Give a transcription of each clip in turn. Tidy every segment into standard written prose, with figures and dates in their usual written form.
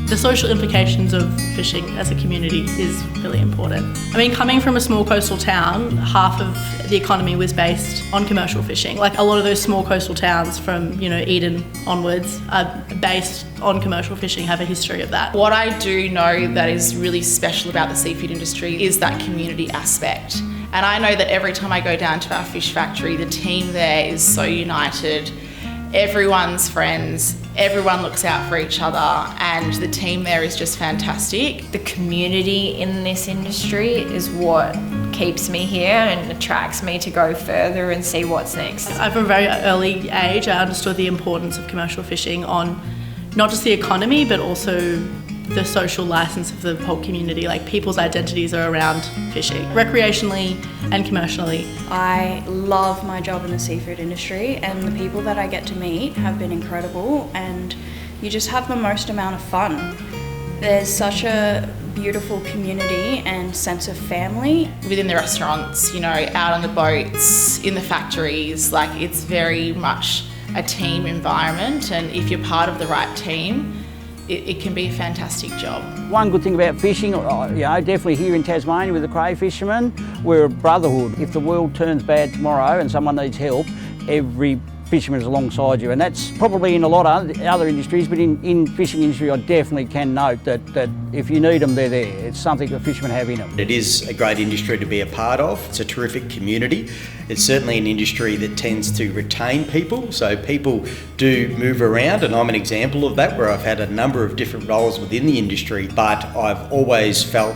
The social implications of fishing as a community is really important. I mean, coming from a small coastal town, half of the economy was based on commercial fishing. Like a lot of those small coastal towns from, Eden onwards are based on commercial fishing, have a history of that. What I do know that is really special about the seafood industry is that community aspect. And I know that every time I go down to our fish factory, the team there is so united. Everyone's friends, everyone looks out for each other, and the team there is just fantastic. The community in this industry is what keeps me here and attracts me to go further and see what's next. From a very early age, I understood the importance of commercial fishing on not just the economy, but also the social license of the whole community. Like people's identities are around fishing, recreationally and commercially. I love my job in the seafood industry, and the people that I get to meet have been incredible, and you just have the most amount of fun. There's such a beautiful community and sense of family. Within the restaurants, out on the boats, in the factories, it's very much a team environment, and if you're part of the right team, it can be a fantastic job. One good thing about fishing, definitely here in Tasmania with the cray fishermen, we're a brotherhood. If the world turns bad tomorrow and someone needs help, every fisherman is alongside you, and that's probably in a lot of other industries, but in fishing industry I definitely can note that if you need them, they're there. It's something that fishermen have in them. It is a great industry to be a part of. It's a terrific community. It's certainly an industry that tends to retain people, so people do move around, and I'm an example of that, where I've had a number of different roles within the industry, but I've always felt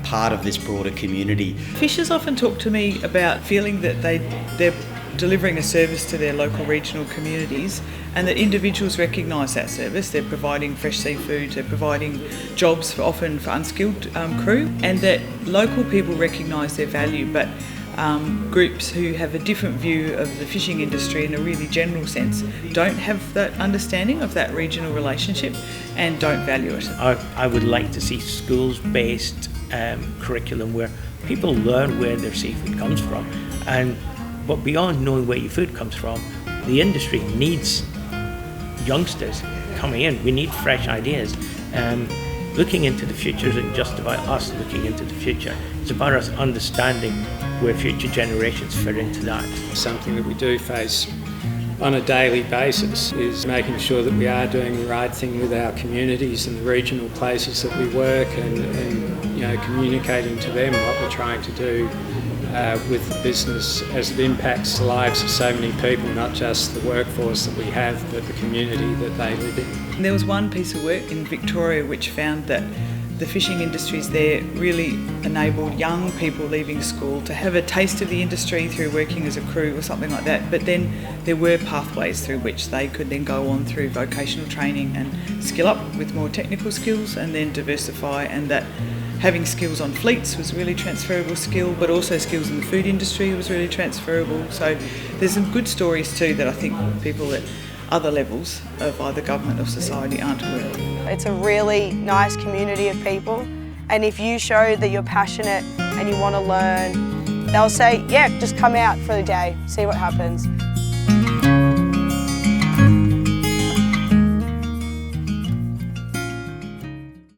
part of this broader community. Fishers often talk to me about feeling that they're delivering a service to their local regional communities, and that individuals recognise that service. They're providing fresh seafood, they're providing jobs often for unskilled crew, and that local people recognise their value, but groups who have a different view of the fishing industry in a really general sense don't have that understanding of that regional relationship and don't value it. I would like to see schools-based curriculum where people learn where their seafood comes from, but beyond knowing where your food comes from, the industry needs youngsters coming in. We need fresh ideas. Looking into the future isn't just about us looking into the future. It's about us understanding where future generations fit into that. Something that we do face on a daily basis is making sure that we are doing the right thing with our communities and the regional places that we work, and communicating to them what we're trying to do with the business as it impacts the lives of so many people, not just the workforce that we have, but the community that they live in. And there was one piece of work in Victoria which found that the fishing industries there really enabled young people leaving school to have a taste of the industry through working as a crew or something like that, but then there were pathways through which they could then go on through vocational training and skill up with more technical skills and then diversify, and that having skills on fleets was really transferable skill, but also skills in the food industry was really transferable. So there's some good stories too that I think people at other levels of either government or society aren't aware of. It's a really nice community of people, and if you show that you're passionate and you want to learn, they'll say, yeah, just come out for the day, see what happens.